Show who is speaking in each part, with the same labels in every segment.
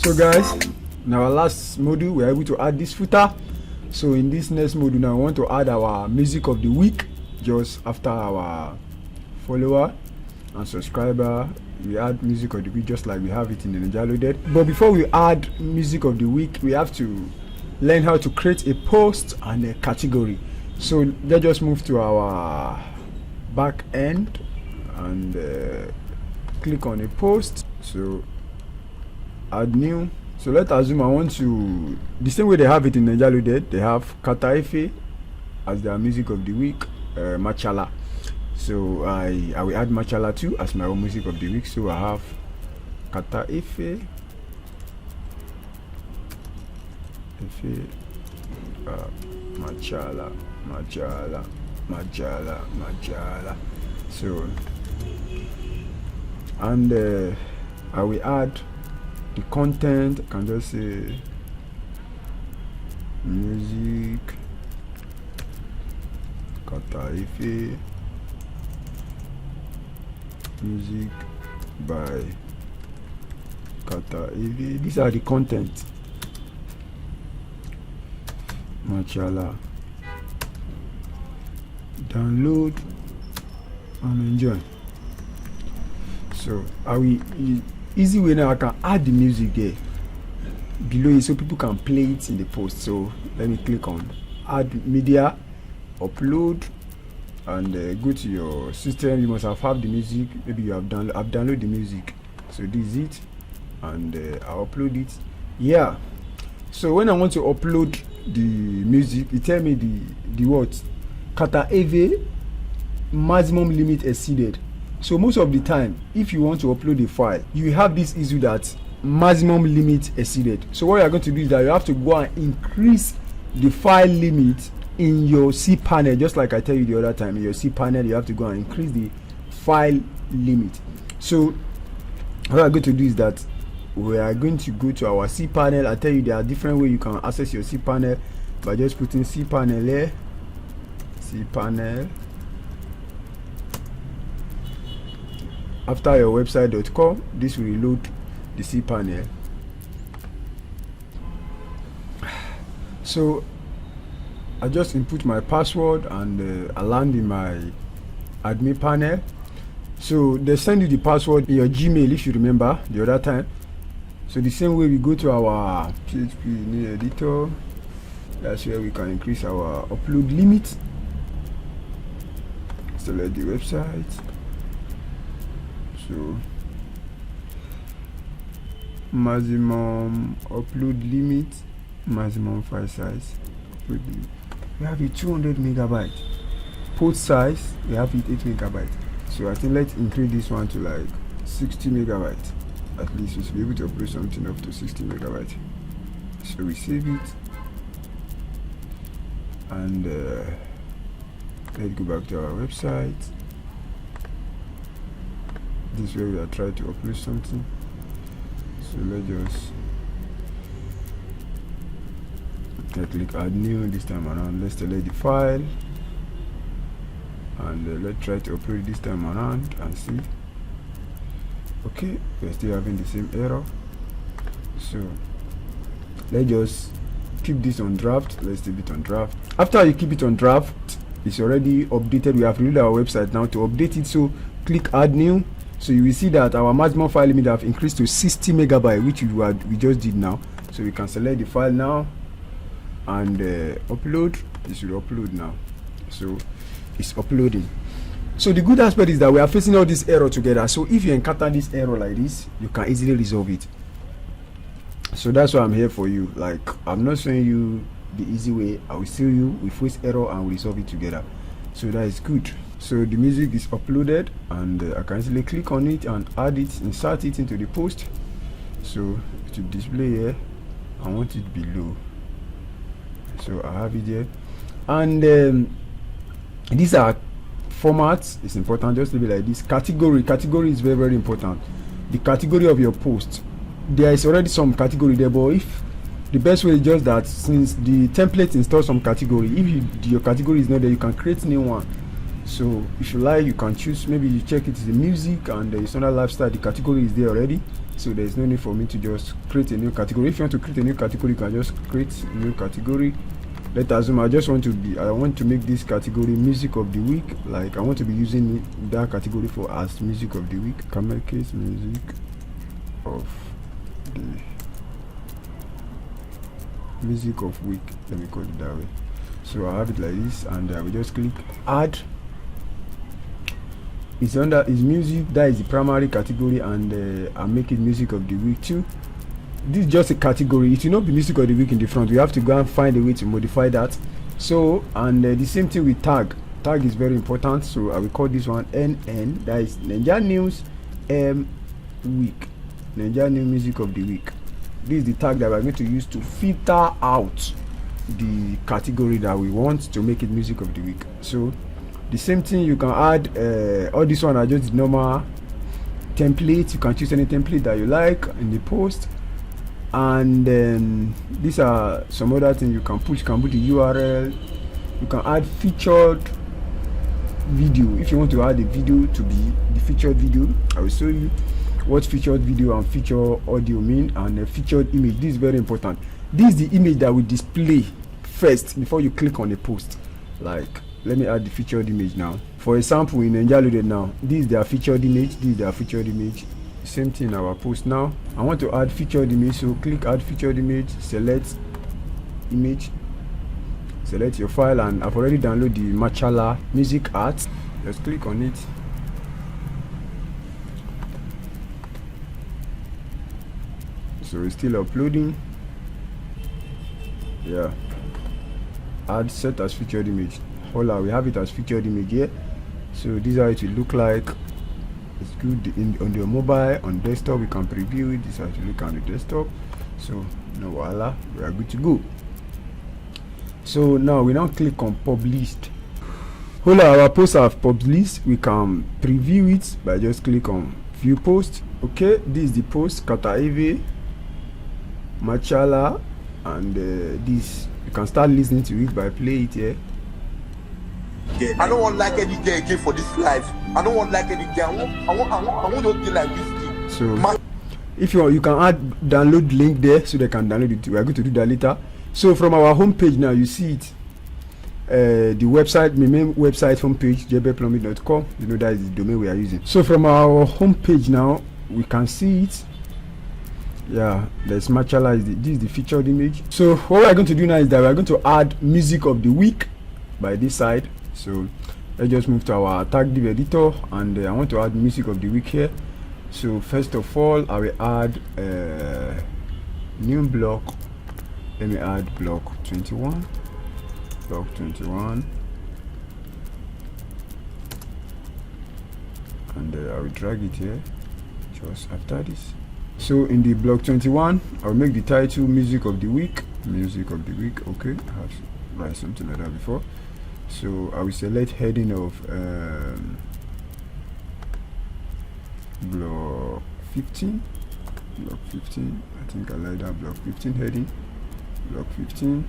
Speaker 1: So guys, in our last module we are able to add this footer. So in this next module now, we want to add our music of the week just after our follower and subscriber. We add music of the week just like we have it in the Ninja Loaded. But before we add music of the week, we have to learn how to create a post and a category. So let's just move to our back end and click on a post. So add new. So let's assume I want to, the same way they have it in Ninja Loaded, they have Kata Efe as their music of the week, Machala. So I will add Machala too as my own music of the week. So I have Kata Efe, Machala. So and I will add the content. I can just say music Kata Efe, music by Kata Efe. These are the content. Machala. Download and enjoy. So I will easy way now, I can add the music there below it so people can play it in the post. So let me click on add media, upload, and go to your system. You must have the music. Maybe you have download the music. So this is it, and I'll upload it. Yeah. So when I want to upload the music, it tell me the what Kata Efe maximum limit exceeded. So most of the time, if you want to upload a file, you have this issue that maximum limit exceeded. So what you are going to do is that you have to go and increase the file limit in your cPanel, just like I tell you the other time. In your cPanel, you have to go and increase the file limit. So what we are going to do is that we are going to go to our cPanel. I tell you there are different ways you can access your cPanel by just putting cPanel here, cPanel. After your website.com, this will load the cPanel. So I just input my password and I land in my admin panel. So they send you the password in your Gmail if you remember the other time. So the same way we go to our PHP new editor, that's where we can increase our upload limit. Select the website. So maximum upload limit, maximum file size. We have it 200 megabyte. Port size, we have it 8 megabyte. So I think let's increase this one to like 60 megabyte. At least we should be able to upload something up to 60 megabyte. So we save it and let's go back to our website. This way we are trying to upload something. So let's just click add new this time around. Let's select the file and let's try to upload this time around and see. Okay, we're still having the same error. So let's just keep this on draft. Let's leave it on draft. After you keep it on draft, it's already updated. We have reloaded our website now to update it. So click add new. So you will see that our maximum file limit have increased to 60 megabyte, which we just did now. So we can select the file now and upload. It should upload now. So it's uploading. So the good aspect is that we are facing all this error together. So if you encounter this error like this, you can easily resolve it. So that's why I'm here for you. Like, I'm not showing you the easy way. I will show you we face error and we resolve it together. So that is good. So the music is uploaded and I can easily click on it and add it, insert it into the post. So to display here, I want it below. So I have it here, and these are formats. It's important, just leave it like this. Category is very, very important. The category of your post, there is already some category there, but if the best way is just that, since the template installs some category, if your category is not there, you can create new one. So if you like, you can choose, maybe you check it is the music and the standard lifestyle, the category is there already. so there's no need for me to just create a new category. If you want to create a new category, you can just create a new category. Let's assume I want to make this category music of the week. Like I want to be using that category for as music of the week. Camel case music of the music of week. Let me call it that way. So I have it like this, and I will just click add. It's under is music, that is the primary category, and I'll make it music of the week too. This is just a category. It will not be music of the week in the front. We have to go and find a way to modify that. So, and the same thing with tag. Tag is very important. So I will call this one NN. That is Nigeria News Week. Nigeria News Music of the Week. This is the tag that we're going to use to filter out the category that we want to make it music of the week. So the same thing, you can add all this one are just the normal template. You can choose any template that you like in the post, and then these are some other things you can put. You can put the URL. You can add featured video. If you want to add a video to be the featured video, I will show you what featured video and featured audio mean, and a featured image. This is very important. This is the image that will display first before you click on a post. Like, let me add the featured image now. For example, in Nigeria Loaded now, this is their featured image. This is their featured image. Same thing in our post now. I want to add featured image, so click add featured image, select image, select your file, and I've already downloaded the Machala music art. Just click on it. So it's still uploading. Yeah, add set as featured image. Hola, we have it as featured image here. So this is how it will look like. It's good on your mobile, on desktop. We can preview it. This is how it will look on the desktop. So no voila, we are good to go. So now we now click on published. Hola, our posts have published. We can preview it by just click on view post. Okay, this is the post Kataeve Machala, and this you can start listening to it by play it here.
Speaker 2: I don't want like any girl again for this life. I don't want like any girl. I want to be like this.
Speaker 1: So if you can add download link there so they can download it. We are going to do that later. So from our home page now, you see it. The website, my main website homepage, jbplumbing.com. You know that is the domain we are using. So from our home page now, we can see it. Yeah, there's Machala. This is the featured image. So what we're going to do now is that we're going to add music of the week by this side. So let's just move to our tag div editor, and I want to add music of the week here. So first of all, I will add new block. Let me add block 21. Block 21, and I will drag it here just after this. So in the block 21, I'll make the title music of the week. Music of the week. Okay, I have to write something like that before. So I will select heading of block 15. Block 15. I think I like that. Block 15 heading. Block 15.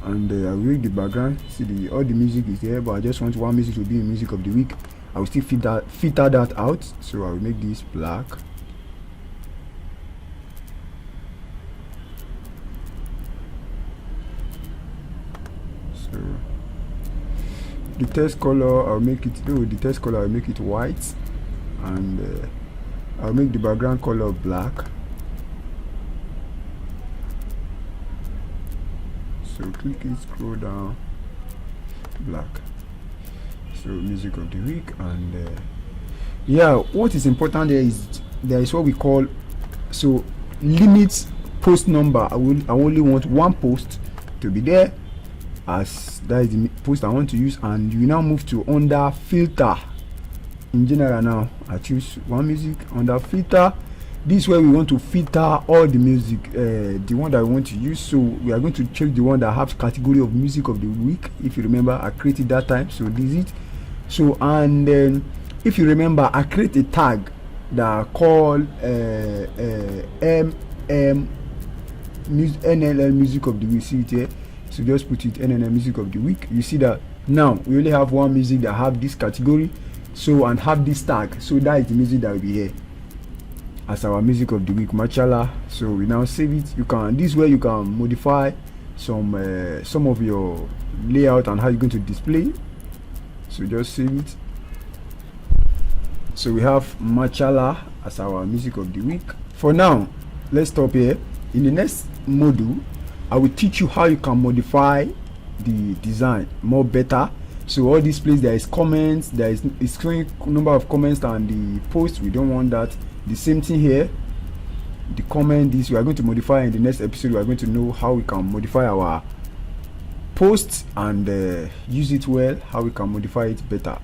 Speaker 1: And I will make the background. See, all the music is there, but I just want one music to be in music of the week. I will still filter that out. So I will make this black. So the text color, I'll make it. Oh, the text color, I'll make it white, and I'll make the background color black. So click it, scroll down, black. So music of the week, and yeah, what is important there is what we call limit post number. I only want one post to be there, as that is the post I want to use. And you now move to under filter. In general now, I choose one music under filter. This is where we want to filter all the music, the one that we want to use. So we are going to check the one that has category of music of the week. If you remember, I created that time, so this is it. So, and then if you remember, I create a tag that called NLL music of the week. See it here. So just put it NLL music of the week. You see that now we only have one music that have this category, so and have this tag. So that is the music that will be here. as our music of the week, Machala. So we now save it. You can, this way you can modify some of your layout and how you're going to display. So just save it. So we have Machala as our music of the week. For now, let's stop here. In the next module, I will teach you how you can modify the design more better. So all these places, there is comments, there is showing number of comments and the post. We don't want that. The same thing here, the comment, this we are going to modify. In the next episode, we are going to know how we can modify our posts and use it well, how we can modify it better.